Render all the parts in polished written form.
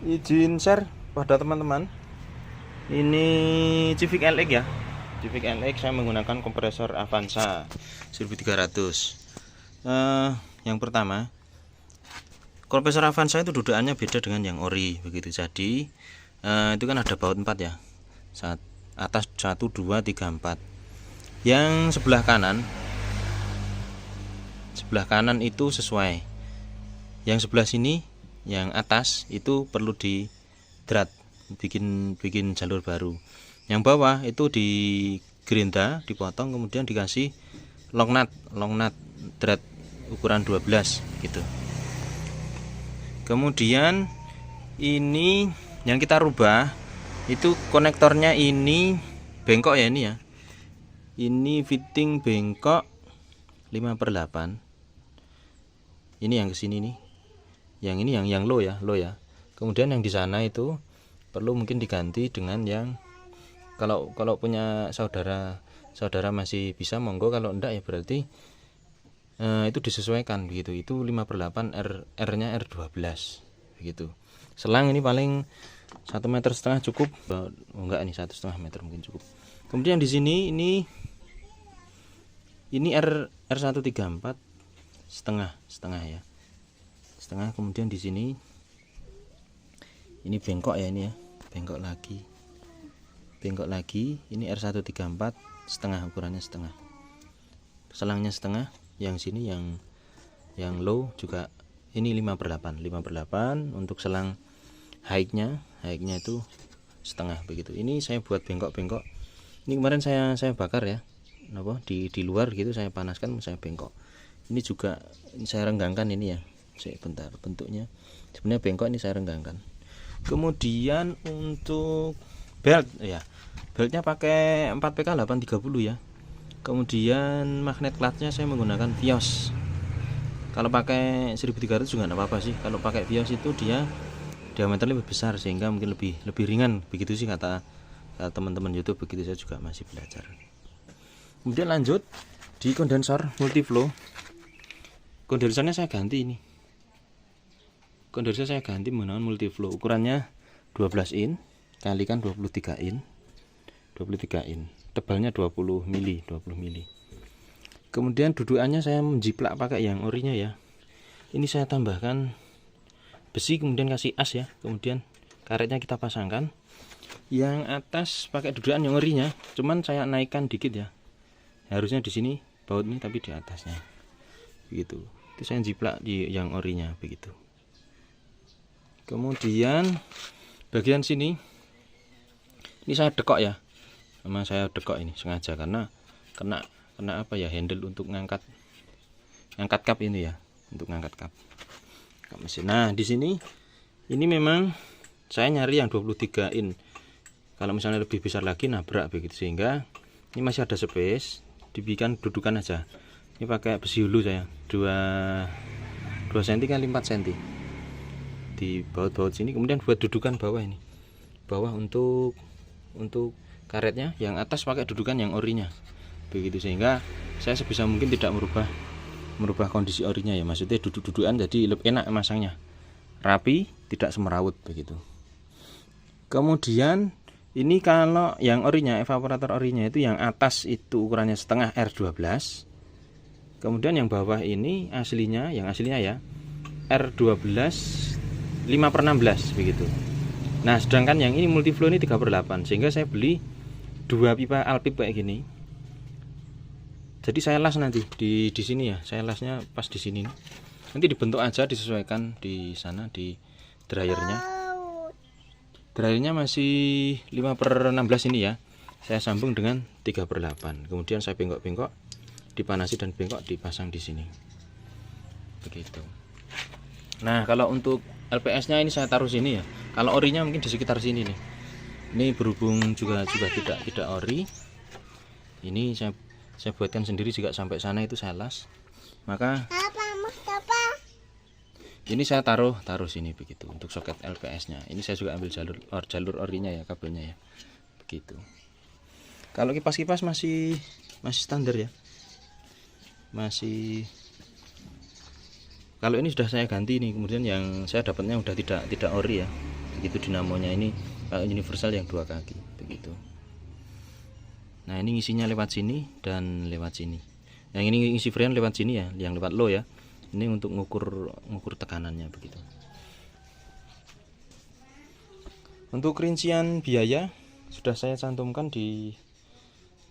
Izin share pada teman-teman. Ini Civic LX ya. Civic LX saya menggunakan kompresor Avanza 1300. Yang pertama, kompresor Avanza itu dudukannya beda dengan yang ori begitu. Jadi itu kan ada baut 4 ya. Atas 1 2 3 4. Yang sebelah kanan itu sesuai. Yang sebelah sini yang atas itu perlu di drat, bikin jalur baru. Yang bawah itu di gerinda, dipotong, kemudian dikasih long nut drat ukuran 12 gitu. Kemudian ini yang kita rubah itu konektornya, ini bengkok ya, ini ya. Ini fitting bengkok 5/8. Ini yang kesini nih. Yang ini yang low ya. Kemudian yang di sana itu perlu mungkin diganti dengan yang kalau punya saudara masih bisa monggo, kalau enggak ya berarti itu disesuaikan begitu. Itu 5/8, R-nya R12 begitu. Selang ini paling 1,5 meter cukup. Enggak, ini 1,5 meter mungkin cukup. Kemudian di sini ini R134 setengah ya. Kemudian di sini ini bengkok ya, ini ya, bengkok lagi. Ini R134 setengah, ukurannya setengah, selangnya setengah. Yang sini yang low juga ini 5/8 untuk selang high-nya itu setengah begitu. Ini saya buat bengkok. Ini kemarin saya bakar ya, di luar gitu, saya panaskan, saya bengkok. Ini juga saya renggangkan ini ya. Bentar, bentuknya sebenarnya bengkok, ini saya renggangkan. Kemudian untuk belt ya, beltnya pakai 4PK 830 ya. Kemudian magnet clutchnya saya menggunakan Vios. Kalau pakai 1300 juga nggak apa-apa sih. Kalau pakai Vios itu dia diameternya lebih besar sehingga mungkin lebih ringan begitu sih kata teman-teman YouTube. Begitu, saya juga masih belajar. Kemudian lanjut di kondensor multiflow. Kondensornya saya ganti ini. Kondensor saya ganti menggunakan multiflow, ukurannya 12 in kalikan 23 in. Tebalnya 20 mili. Kemudian dudukannya saya menjiplak pakai yang orinya ya. Ini saya tambahkan besi, kemudian kasih as ya. Kemudian karetnya kita pasangkan. Yang atas pakai dudukan yang orinya, cuman saya naikkan dikit ya. Harusnya di sini baut ini, tapi di atasnya. Begitu. Itu saya jiplak di yang orinya begitu. Kemudian bagian sini ini saya dekok ya. Saya dekok ini sengaja karena kena apa ya, handle untuk ngangkat kap ini ya, untuk ngangkat kap mesin. Nah, di sini ini memang saya nyari yang 23 in. Kalau misalnya lebih besar lagi nabrak begitu, sehingga ini masih ada space, dibikin dudukan aja. Ini pakai besi hulu saya 2 cm kali 4 cm di baut sini. Kemudian buat dudukan bawah ini, untuk karetnya, yang atas pakai dudukan yang orinya begitu, sehingga saya sebisa mungkin tidak merubah kondisi orinya ya, maksudnya dudukan jadi lebih enak masangnya, rapi, tidak semrawut begitu. Kemudian ini kalau yang orinya, evaporator orinya itu yang atas itu ukurannya setengah R12. Kemudian yang bawah ini yang aslinya ya R12 5/16 begitu. Nah, sedangkan yang ini multiflow ini 3/8, sehingga saya beli 2 pipa Alpip kayak gini. Jadi saya las nanti di sini ya, saya lasnya pas di sini. Nanti dibentuk aja, disesuaikan di sana di dryernya. Dryernya masih 5/16 ini ya. Saya sambung dengan 3/8. Kemudian saya bengkok, dipanasi dan bengkok dipasang di sini. Begitu. Nah, kalau untuk LPS-nya ini saya taruh sini ya. Kalau orinya mungkin di sekitar sini nih. Ini berhubung juga tidak ori. Ini saya buatkan sendiri juga, sampai sana itu saya las. Maka ini saya taruh sini begitu untuk soket LPS-nya. Ini saya juga ambil jalur orinya ya, kabelnya ya. Begitu. Kalau kipas masih standar ya. Kalau ini sudah saya ganti nih, kemudian yang saya dapatnya udah tidak ori ya. begitu dinamonya ini universal yang 2 kaki begitu. Nah ini ngisinya lewat sini dan lewat sini. Yang ini ngisi freon lewat sini ya, yang lewat low ya. Ini untuk ngukur tekanannya begitu. Untuk rincian biaya sudah saya cantumkan di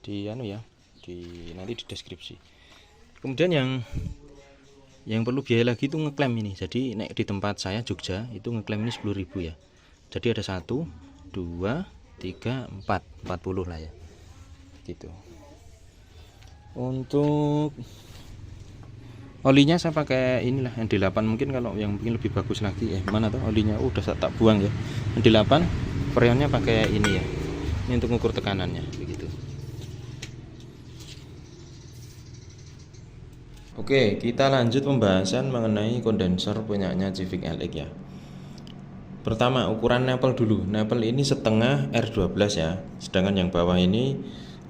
nanti di deskripsi. Kemudian yang perlu biaya lagi itu ngeklaim ini. Jadi naik di tempat saya Jogja itu ngeklaim ini 10.000 ya. Jadi ada 1, 2, 3, 4, 40 lah ya. Gitu. Untuk olinya saya pakai inilah ND8, mungkin kalau yang mungkin lebih bagus lagi mana tuh olinya udah tak buang ya. ND8 freonnya pakai ini ya. Ini untuk mengukur tekanannya begitu. Oke, kita lanjut pembahasan mengenai kondensor punyanya Civic LX ya. Pertama, ukuran napel dulu. Napel ini setengah R12 ya. Sedangkan yang bawah ini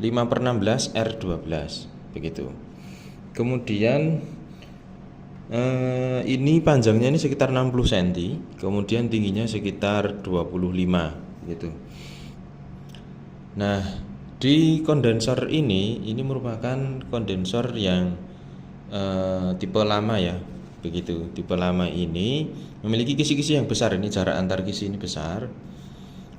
5/16 R12 begitu. Kemudian ini panjangnya ini sekitar 60 cm, kemudian tingginya sekitar 25 gitu. Nah, di kondensor ini merupakan kondensor yang tipe lama ya. Begitu. Tipe lama ini memiliki kisi-kisi yang besar, ini jarak antar kisi ini besar.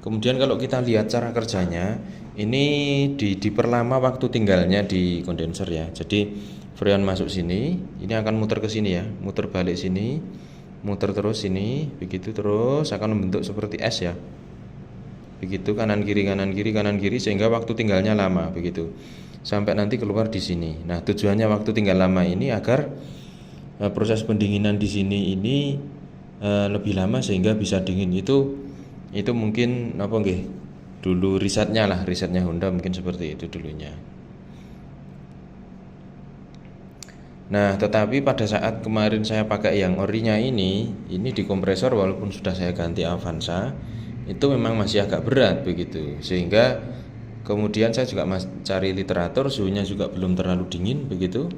Kemudian kalau kita lihat cara kerjanya, ini diperlama waktu tinggalnya di kondensor ya. Jadi freon masuk sini, ini akan muter ke sini ya, muter balik sini, muter terus sini, begitu terus akan membentuk seperti es ya. Begitu kanan kiri kanan kiri kanan kiri sehingga waktu tinggalnya lama begitu. Sampai nanti keluar di sini. Nah, tujuannya waktu tinggal lama ini agar proses pendinginan di sini ini lebih lama sehingga bisa dingin. Itu mungkin apa nggih? Dulu risetnya Honda mungkin seperti itu dulunya. Nah, tetapi pada saat kemarin saya pakai yang orinya ini di kompresor walaupun sudah saya ganti Avanza, itu memang masih agak berat begitu. Sehingga kemudian saya juga cari literatur, suhunya juga belum terlalu dingin begitu.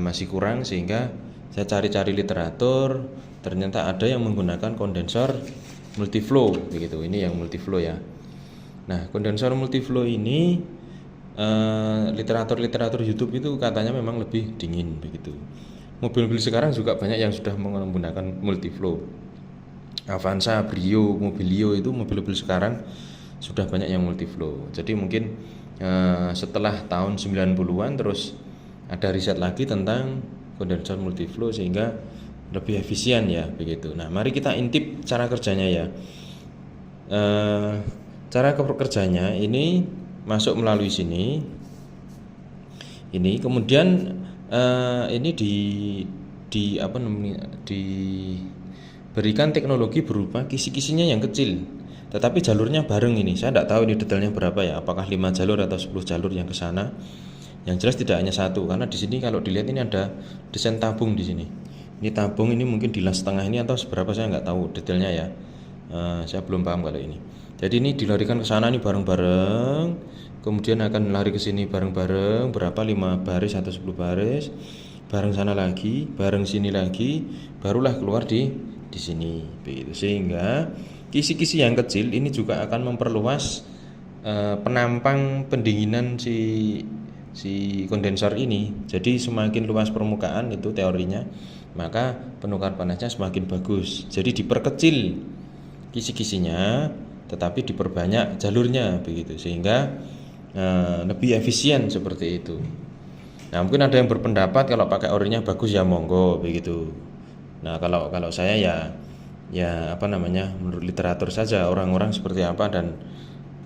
Masih kurang sehingga saya cari-cari literatur, ternyata ada yang menggunakan kondensor multiflow begitu. Ini yang multiflow ya. Nah, kondensor multiflow ini literatur YouTube itu katanya memang lebih dingin begitu. Mobil-mobil sekarang juga banyak yang sudah menggunakan multiflow. Avanza, Brio, Mobilio itu mobil-mobil sekarang sudah banyak yang multiflow. Jadi mungkin setelah tahun 90-an terus ada riset lagi tentang kondensor multiflow sehingga lebih efisien ya begitu. Nah, mari kita intip cara kerjanya ya. Cara kerjanya ini masuk melalui sini. Ini kemudian ini diberikan teknologi berupa kisi-kisinya yang kecil, tetapi jalurnya bareng ini. Saya tidak tahu ini detailnya berapa ya, apakah 5 jalur atau 10 jalur yang ke sana. Yang jelas tidak hanya satu, karena di sini kalau dilihat ini ada desain tabung di sini. Ini tabung ini mungkin dilas setengah ini atau seberapa saya nggak tahu detailnya ya. Saya belum paham kalau ini. Jadi ini dilarikan ke sana nih bareng-bareng, kemudian akan lari ke sini bareng-bareng, berapa 5 baris atau 10 baris, bareng sana lagi, bareng sini lagi, barulah keluar di sini begitu. Sehingga kisi-kisi yang kecil ini juga akan memperluas penampang pendinginan si kondensor ini. Jadi semakin luas permukaan itu teorinya, maka penukar panasnya semakin bagus. Jadi diperkecil kisi-kisinya tetapi diperbanyak jalurnya begitu, sehingga lebih efisien seperti itu. Nah, mungkin ada yang berpendapat kalau pakai orinya bagus ya monggo begitu. Nah, kalau saya ya menurut literatur saja orang-orang seperti apa, dan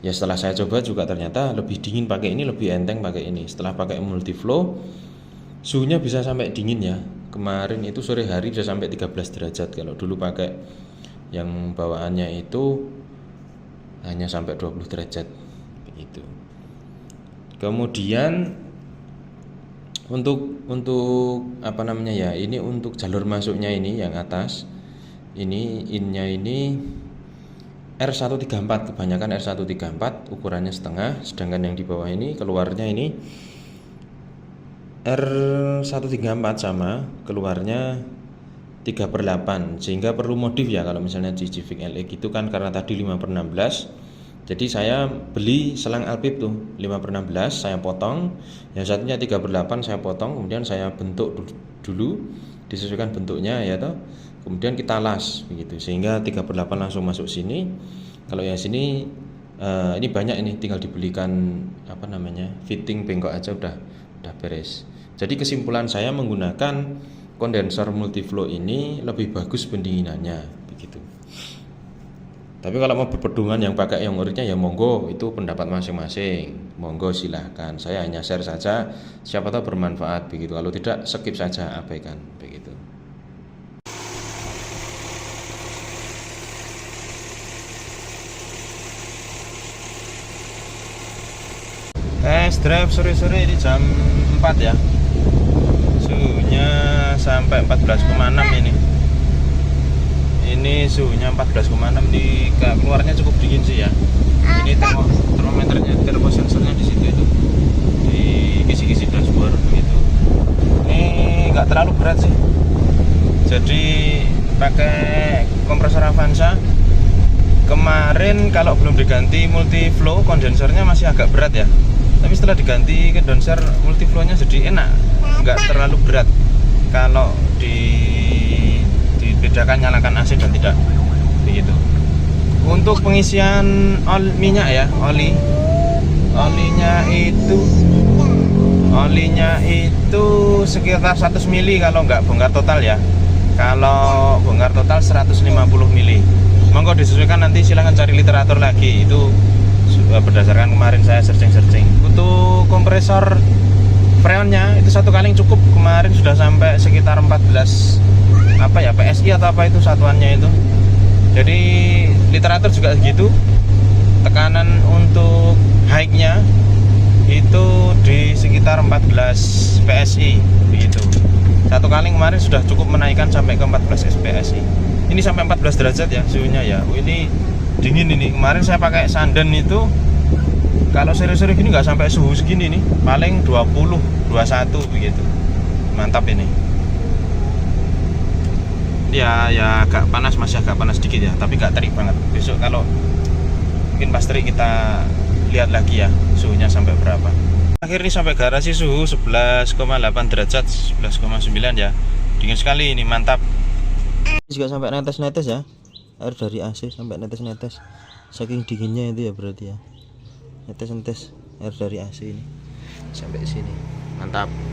ya setelah saya coba juga ternyata lebih dingin pakai ini, lebih enteng pakai ini. Setelah pakai multiflow suhunya bisa sampai dingin ya. Kemarin itu sore hari bisa sampai 13 derajat. Kalau dulu pakai yang bawaannya itu hanya sampai 20 derajat begitu. Kemudian untuk ini untuk jalur masuknya ini yang atas ini innya ini R134, kebanyakan R134 ukurannya setengah, sedangkan yang di bawah ini keluarnya ini R134 sama, keluarnya 3/8, sehingga perlu modif ya kalau misalnya di Civic LX itu kan karena tadi 5/16. Jadi saya beli selang Alpip tuh 5/16, saya potong, yang satunya 3/8 saya potong, kemudian saya bentuk dulu, disesuaikan bentuknya ya toh. Kemudian kita las begitu, sehingga 3/8 langsung masuk sini. Kalau yang sini ini banyak, ini tinggal dibelikan apa namanya fitting bengkok aja udah beres. Jadi kesimpulan saya menggunakan kondensor multiflow ini lebih bagus pendinginannya begitu. Tapi kalau mau berpedoman yang pakai yang orinya ya monggo, itu pendapat masing-masing, monggo silahkan. Saya hanya share saja, siapa tahu bermanfaat begitu. Kalau tidak skip saja, abaikan begitu. Test drive sore-sore ini jam 4 ya. Suhunya sampai 14,6 ini. Ini suhunya 14,6, di keluarnya cukup dingin sih ya. Ini termometernya, termosensornya di situ itu. Di kisi-kisi dashboard gitu. Ini nggak terlalu berat sih. Jadi pakai kompresor Avanza. Kemarin kalau belum diganti multiflow kondensernya masih agak berat ya. Tapi setelah diganti kondenser multiflow-nya jadi enak, nggak terlalu berat. Kalau dibedakan nyalakan AC dan tidak begitu. Untuk pengisian minyak ya, olinya itu sekitar 100 mili kalau nggak bongkar total ya. Kalau bongkar total 150 mili. Monggo disesuaikan, nanti silahkan cari literatur lagi, itu berdasarkan kemarin saya searching. Untuk kompresor freonnya itu satu kali cukup, kemarin sudah sampai sekitar 14 apa ya PSI atau apa itu satuannya itu. Jadi literatur juga segitu. Tekanan untuk high-nya itu di sekitar 14 PSI begitu. Satu kali kemarin sudah cukup menaikkan sampai ke 14 PSI. Ini sampai 14 derajat ya suhunya ya. Ini dingin ini. Kemarin saya pakai Sanden itu kalau sore-sore gini nggak sampai suhu segini nih, paling 20, 21 begitu. Mantap ini. Ya agak panas, masih agak panas sedikit ya, tapi nggak terik banget. Besok kalau mungkin pas terik kita lihat lagi ya suhunya sampai berapa. Akhir ini sampai garasi suhu 11,8 derajat, 11,9 ya. Dingin sekali ini, mantap. Juga sampai netes-netes ya. Air dari AC sampai netes-netes. Saking dinginnya itu ya berarti ya. Netes-netes air dari AC ini sampai sini. Mantap.